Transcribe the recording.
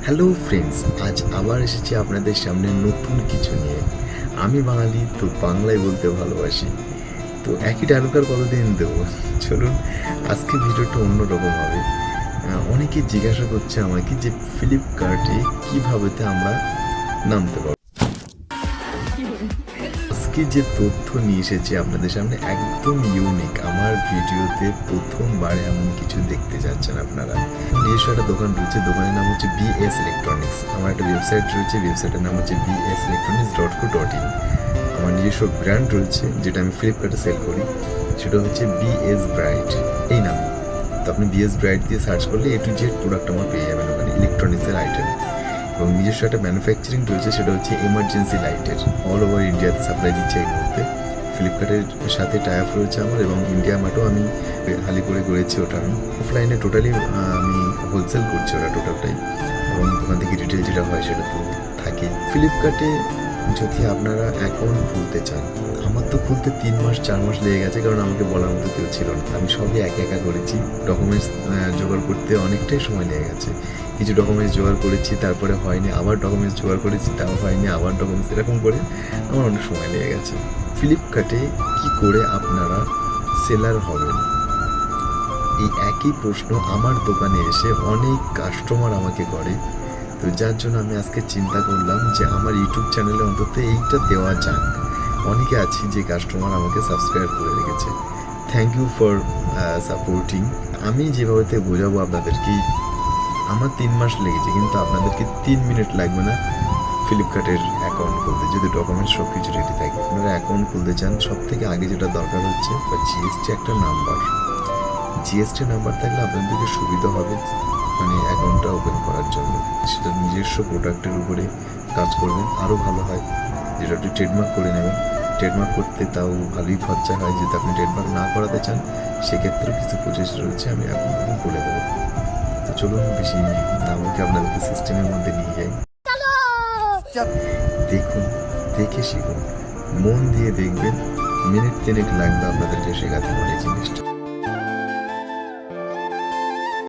Hello friends, আজ আবার এসেছি আপনাদের সামনে নতুন কিছু নিয়ে। আমি বাঙালি, তো বাংলায় বলতে ভালোবাসি। তো একই ডায়লগ আর কতদিন দেবো? চলুন, আজকে ভিডিওটা অন্যরকম হবে। অনেকে জিজ্ঞাসা করছে আমাকে যে ফ্লিপকার্টে কীভাবেতে আমরা নামতে পারবো। আজকে যে তথ্য নিয়ে এসেছি আপনাদের সামনে একদম ইউনিক। আমার ভিডিওতে প্রথমবার এমন কিছু দেখতে যাচ্ছেন আপনারা। নিজস্ব একটা দোকান রয়েছে, দোকানের নাম হচ্ছে বিএস ইলেকট্রনিক্স। আমার একটা ওয়েবসাইট রয়েছে, ওয়েবসাইটের নাম হচ্ছে bselectronics.co.in। আমার নিজস্ব ব্র্যান্ড রয়েছে যেটা আমি ফ্লিপকার্টে সেল করি, সেটা হচ্ছে বিএস ব্রাইট এই নামে। তো আপনি বিএস ব্রাইট দিয়ে সার্চ করলে A to Z প্রোডাক্ট আমার পেয়ে যাবেন ওখানে, ইলেকট্রনিক্সের আইটেম। এবং নিজস্ব একটা ম্যানুফ্যাকচারিং রয়েছে, সেটা হচ্ছে এমার্জেন্সি লাইটের। অল ওভার ইন্ডিয়াতে সাপ্লাই দিচ্ছে এই মুহূর্তে। ফ্লিপকার্টের সাথে টাই আপ রয়েছে আমার, এবং ইন্ডিয়া মার্টও আমি হালি করে করেছি ওটা। আমি অফলাইনে টোটালি আমি হোলসেল করছি ওটা টোটালটাই, এবং দোকান থেকে রিটেল যেটা হয় সেটা তো থাকে। ফ্লিপকার্টে যদি আপনারা অ্যাকাউন্ট খুলতে চান, আমার তো খুলতে 3 মাস 4 মাস লেগে গেছে, কারণ আমাকে বলার মতো কেউ ছিল না। আমি সবই একা একা করেছি। ডকুমেন্টস জোগাড় করতে অনেকটাই সময় লেগে গেছে। কিছু ডকুমেন্টস জোগাড় করেছি, তারপরে হয়নি, আবার ডকুমেন্টস জোগাড় করেছি, তাও হয়নি, আবার ডকুমেন্টস, এরকম করে আমার অনেক সময় লেগে গেছে। ফ্লিপকার্টে কি করে আপনারা সেলার হবেন, এই একই প্রশ্ন আমার দোকানে এসে অনেক কাস্টমার আমাকে করে। তো যার জন্য আমি আজকে চিন্তা করলাম যে আমার ইউটিউব চ্যানেলে অন্তত এইটা দেওয়া যাক। অনেকে আছে যে কাস্টমার আমাকে সাবস্ক্রাইব করে রেখেছে, থ্যাংক ইউ ফর সাপোর্টিং। আমি যেভাবে বোঝাবো আপনাদেরকে, আমার 3 মাস লেগেছে, কিন্তু আপনাদেরকে 3 মিনিট লাগবে না ফ্লিপকার্টের অ্যাকাউন্ট খুলতে, যদি ডকুমেন্টস সব কিছু রেডি থাকে। আপনারা অ্যাকাউন্ট খুলতে চান, সব থেকে আগে যেটা দরকার হচ্ছে বা জিএসটি একটা নাম্বার। জিএসটি নাম্বার থাকলে আপনাদেরকে সুবিধা হবে, মানে অ্যাকাউন্টটা ওপেন করার জন্য। সেটা নিজস্ব প্রোডাক্টের উপরে কাজ করবেন, আরও ভালো হয়। যেটা আপনি ট্রেডমার্ক করে নেবেন, ট্রেডমার্ক করতে তাও ভালোই খরচা হয়। যদি আপনি ট্রেডমার্ক না করাতে চান, সেক্ষেত্রেও কিছু প্রসেস রয়েছে, আমি এখন বলে দেবো। তো চলুন, বেশি আমাকে আপনাদেরকে সিস্টেমের মধ্যে নিয়ে যাই। দেখুন, দেখে শিখুন, মন দিয়ে দেখবেন, মিনিট 3 লাগবে আপনাদেরকে শেখাতে পারে এই জিনিসটা।